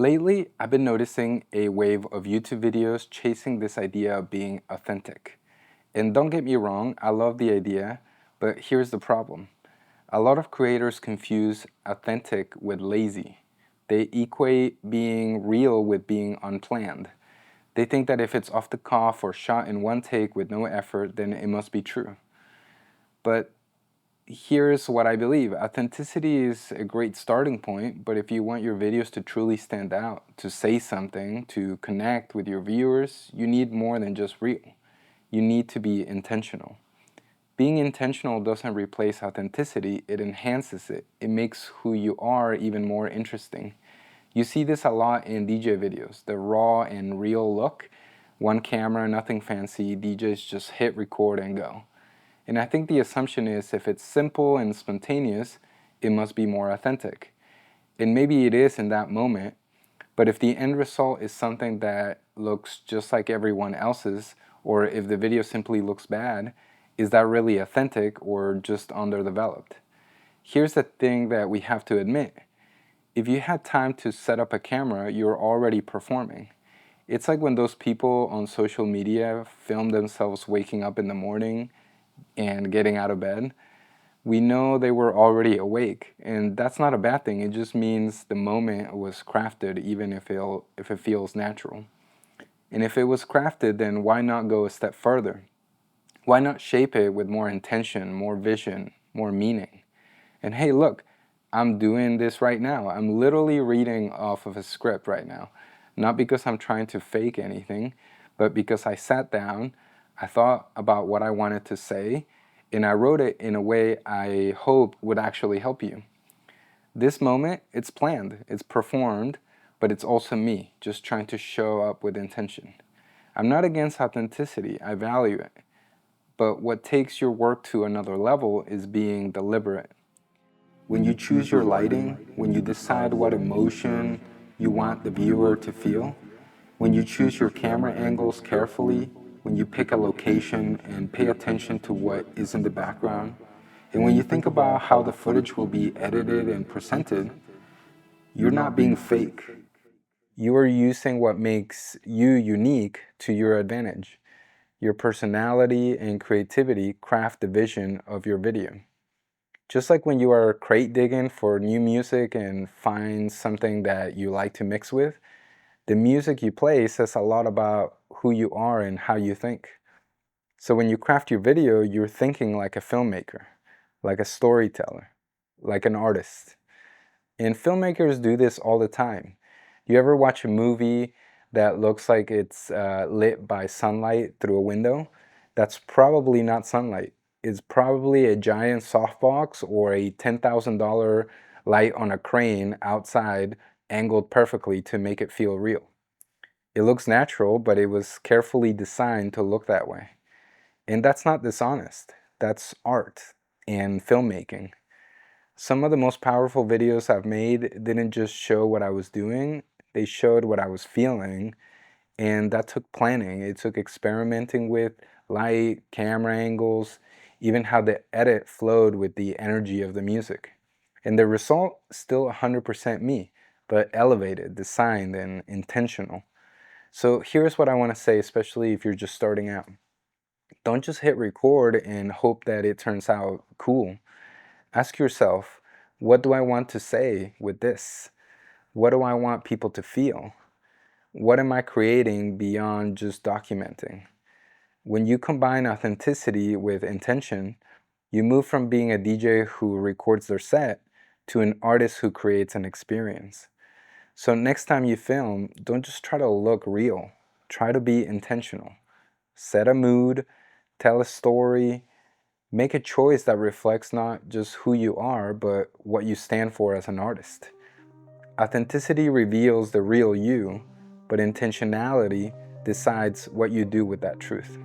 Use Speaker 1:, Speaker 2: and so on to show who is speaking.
Speaker 1: Lately, I've been noticing a wave of YouTube videos chasing this idea of being authentic. And don't get me wrong, I love the idea, but here's the problem. A lot of creators confuse authentic with lazy. They equate being real with being unplanned. They think that if it's off the cuff or shot in one take with no effort, then it must be true. But here's what I believe. Authenticity is a great starting point, but if you want your videos to truly stand out, to say something, to connect with your viewers, you need more than just real. You need to be intentional. Being intentional doesn't replace authenticity, it enhances it. It makes who you are even more interesting. You see this a lot in DJ videos, the raw and real look. One camera, nothing fancy, DJs just hit record and go. And I think the assumption is if it's simple and spontaneous, it must be more authentic. And maybe it is in that moment, but if the end result is something that looks just like everyone else's, or if the video simply looks bad, is that really authentic or just underdeveloped? Here's the thing that we have to admit. If you had time to set up a camera, you're already performing. It's like when those people on social media film themselves waking up in the morning and getting out of bed. We know they were already awake, and that's not a bad thing. It just means the moment was crafted, even if it feels natural. And if it was crafted, then why not go a step further? Why not shape it with more intention, more vision, more meaning? And hey, look, I'm doing this right now. I'm literally reading off of a script right now. Not because I'm trying to fake anything, but because I sat down, I thought about what I wanted to say, and I wrote it in a way I hope would actually help you. This moment, it's planned, it's performed, but it's also me, just trying to show up with intention. I'm not against authenticity, I value it. But what takes your work to another level is being deliberate. When you choose your lighting, when you decide what emotion you want the viewer to feel, when you choose your camera angles carefully, when you pick a location and pay attention to what is in the background, and when you think about how the footage will be edited and presented, you're not being fake. You are using what makes you unique to your advantage. Your personality and creativity craft the vision of your video. Just like when you are crate digging for new music and find something that you like to mix with, the music you play says a lot about who you are and how you think. So when you craft your video, you're thinking like a filmmaker, like a storyteller, like an artist. And filmmakers do this all the time. You ever watch a movie that looks like it's lit by sunlight through a window? That's probably not sunlight. It's probably a giant softbox or a $10,000 light on a crane outside angled perfectly to make it feel real. It looks natural, but it was carefully designed to look that way. And that's not dishonest. That's art and filmmaking. Some of the most powerful videos I've made didn't just show what I was doing, they showed what I was feeling, and that took planning. It took experimenting with light, camera angles, even how the edit flowed with the energy of the music. And the result, still 100% me, but elevated, designed, and intentional. So here's what I want to say, especially if you're just starting out. Don't just hit record and hope that it turns out cool. Ask yourself, what do I want to say with this? What do I want people to feel? What am I creating beyond just documenting? When you combine authenticity with intention, you move from being a DJ who records their set to an artist who creates an experience. So next time you film, don't just try to look real. Try to be intentional. Set a mood, tell a story, make a choice that reflects not just who you are, but what you stand for as an artist. Authenticity reveals the real you, but intentionality decides what you do with that truth.